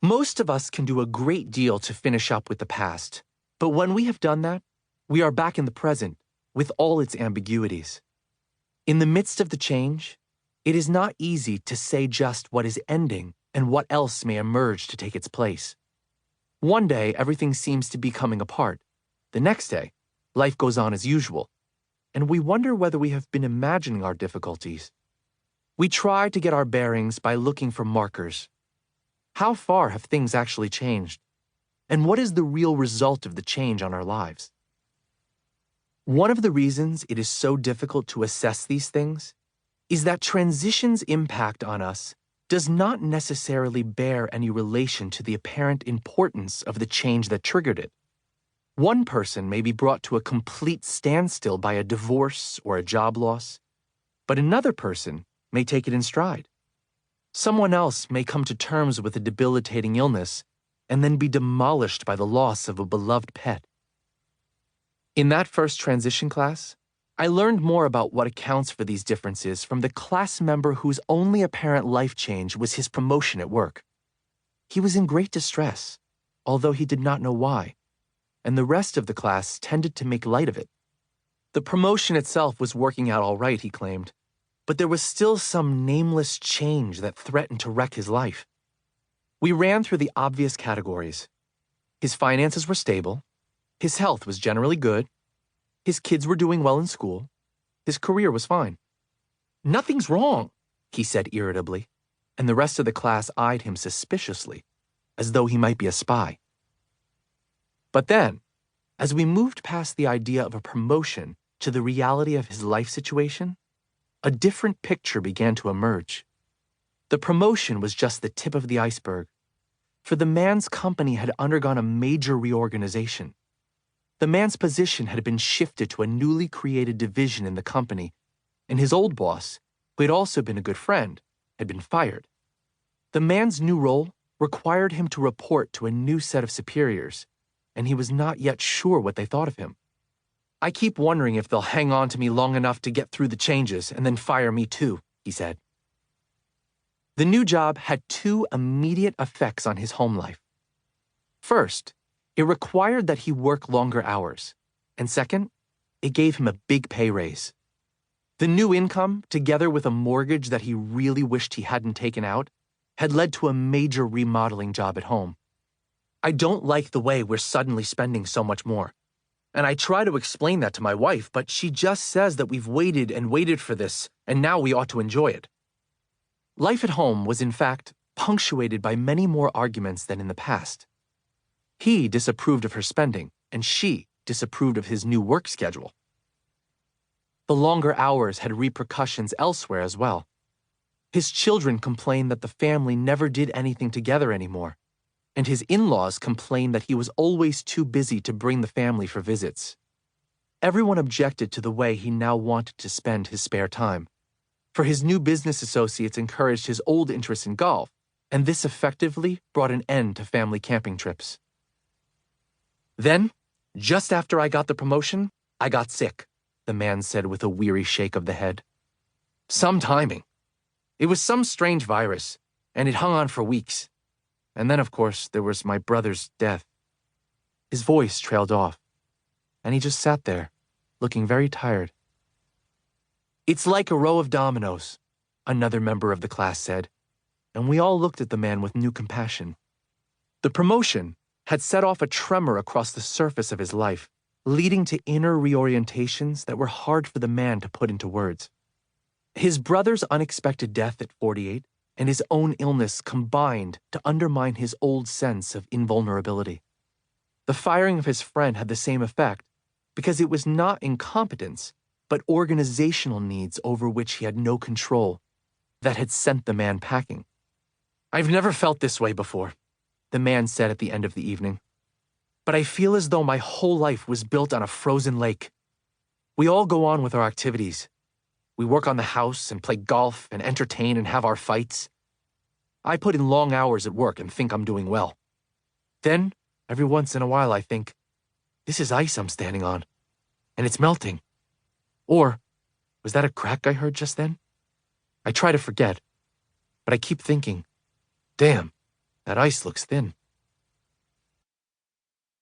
Most of us can do a great deal to finish up with the past, but when we have done that, we are back in the present with all its ambiguities. In the midst of the change, it is not easy to say just what is ending and what else may emerge to take its place. One day, everything seems to be coming apart. The next day, life goes on as usual, and we wonder whether we have been imagining our difficulties. We try to get our bearings by looking for markers. How far have things actually changed? And what is the real result of the change on our lives? One of the reasons it is so difficult to assess these things is that transition's impact on us does not necessarily bear any relation to the apparent importance of the change that triggered it. One person may be brought to a complete standstill by a divorce or a job loss, but another person may take it in stride. Someone else may come to terms with a debilitating illness and then be demolished by the loss of a beloved pet. In that first transition class, I learned more about what accounts for these differences from the class member whose only apparent life change was his promotion at work. He was in great distress, although he did not know why, and the rest of the class tended to make light of it. The promotion itself was working out all right, he claimed, but there was still some nameless change that threatened to wreck his life. We ran through the obvious categories. His finances were stable, his health was generally good, his kids were doing well in school, his career was fine. "Nothing's wrong," he said irritably, and the rest of the class eyed him suspiciously, as though he might be a spy. But then, as we moved past the idea of a promotion to the reality of his life situation, a different picture began to emerge. The promotion was just the tip of the iceberg, for the man's company had undergone a major reorganization. The man's position had been shifted to a newly created division in the company, and his old boss, who had also been a good friend, had been fired. The man's new role required him to report to a new set of superiors, and he was not yet sure what they thought of him. "I keep wondering if they'll hang on to me long enough to get through the changes and then fire me too," he said. The new job had two immediate effects on his home life. First, it required that he work longer hours, and second, it gave him a big pay raise. The new income, together with a mortgage that he really wished he hadn't taken out, had led to a major remodeling job at home. "I don't like the way we're suddenly spending so much more. And I try to explain that to my wife, but she just says that we've waited and waited for this, and now we ought to enjoy it." Life at home was, in fact, punctuated by many more arguments than in the past. He disapproved of her spending, and she disapproved of his new work schedule. The longer hours had repercussions elsewhere as well. His children complained that the family never did anything together anymore, and his in-laws complained that he was always too busy to bring the family for visits. Everyone objected to the way he now wanted to spend his spare time, for his new business associates encouraged his old interest in golf, and this effectively brought an end to family camping trips. "Then, just after I got the promotion, I got sick," the man said with a weary shake of the head. "Some timing. It was some strange virus, and it hung on for weeks. And then, of course, there was my brother's death." His voice trailed off, and he just sat there, looking very tired. "It's like a row of dominoes," another member of the class said, and we all looked at the man with new compassion. The promotion had set off a tremor across the surface of his life, leading to inner reorientations that were hard for the man to put into words. His brother's unexpected death at 48 and his own illness combined to undermine his old sense of invulnerability. The firing of his friend had the same effect, because it was not incompetence, but organizational needs over which he had no control that had sent the man packing. "I've never felt this way before," the man said at the end of the evening. "But I feel as though my whole life was built on a frozen lake. We all go on with our activities. We work on the house and play golf and entertain and have our fights. I put in long hours at work and think I'm doing well. Then, every once in a while I think, this is ice I'm standing on, and it's melting. Or, was that a crack I heard just then? I try to forget, but I keep thinking, damn, That ice looks thin.